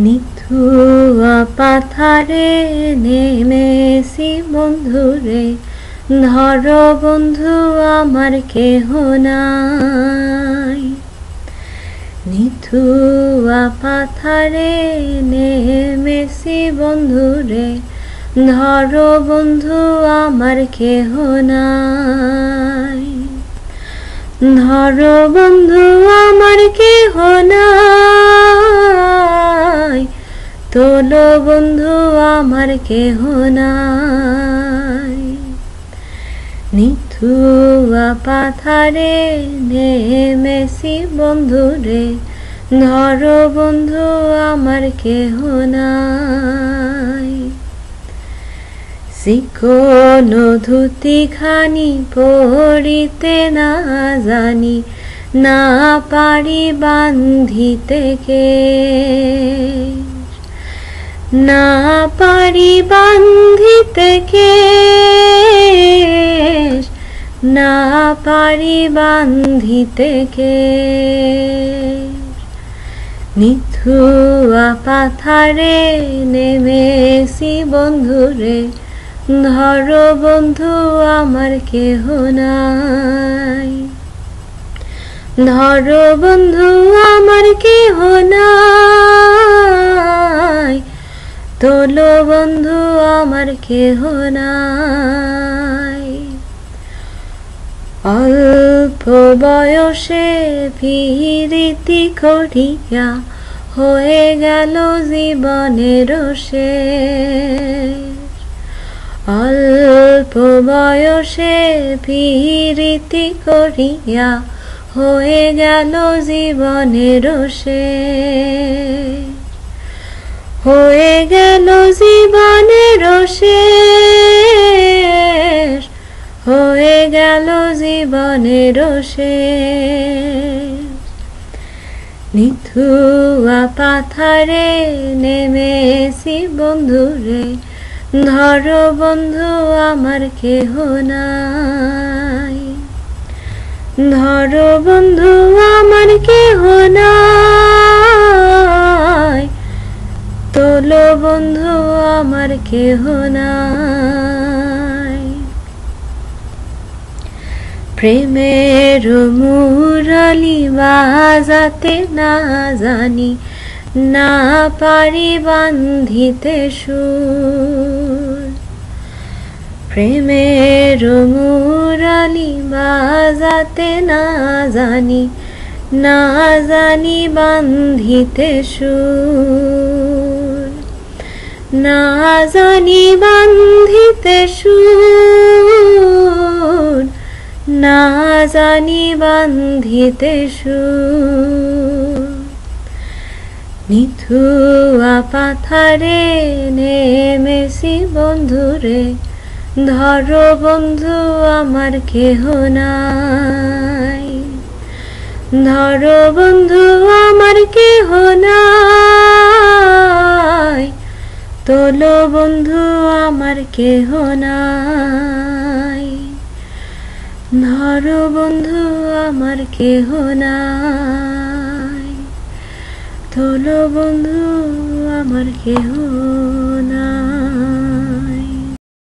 নিথুয়া পাথারে নেমেছি বন্ধুরে, ধরো বন্ধু আমার কেহ নাই। নিথুয়া পাথারে নেমেছি বন্ধুরে, ধরো বন্ধু আমার কেহ নাই। ধরো বন্ধু আমার কেহ নাই, তোলো বন্ধু আমার কেহ নাই। নিথুয়া পাথারে নেমেছি বন্ধুরে, ধরো বন্ধু আমার কেহ নাই। চিকন ধুতি খানি পরিতে না জানি, না পারি বান্ধিতে কেশ, না পারি বান্ধিতে কেশ, না পারি বান্ধিতে কেশ। নিথুয়া পাথারে নেমেছি বন্ধুরে, ধরো বন্ধু আমার কেহ নাই। ধরো বন্ধু আমার কেহ নাই, তোলো বন্ধু আমার কেহ নাই। অল্প বয়সে প্রীতি করিয়া হয়ে গেল জীবনের শেষ। অল্প বয়সে প্রীতি করিয়া হয়ে গেল জীবনের শেষ। হয়ে গেল জীবনের শেষ, হয়ে গেল জীবনের শেষ। নিথুয়া পাথারে নেমেছি বন্ধুরে, ধরো বন্ধু আমার কেহ নাই। ধরো বন্ধু আমার কেহ নাই, তোলো বন্ধু আমার কেহ নাই। প্রেমের মুরলি বাজাতে না জানি, না পারি বান্ধিতে সুর। প্রেমের মুরলি বাজাতে না জানি, না জানি বান্ধিতে সুর। না জানি বান্ধিতে সুর, না জানি বান্ধিতে সুর। নিথুয়া পাথারে নেমেছি বন্ধুরে, ধরো বন্ধু আমার কেহ নাই। ধরো বন্ধু আমার কেহ নাই, তোলো বন্ধু আমার কেহ নাই। ধরো বন্ধু আমার কেহ নাই, তোলো বন্ধু আমার কেহ নাই।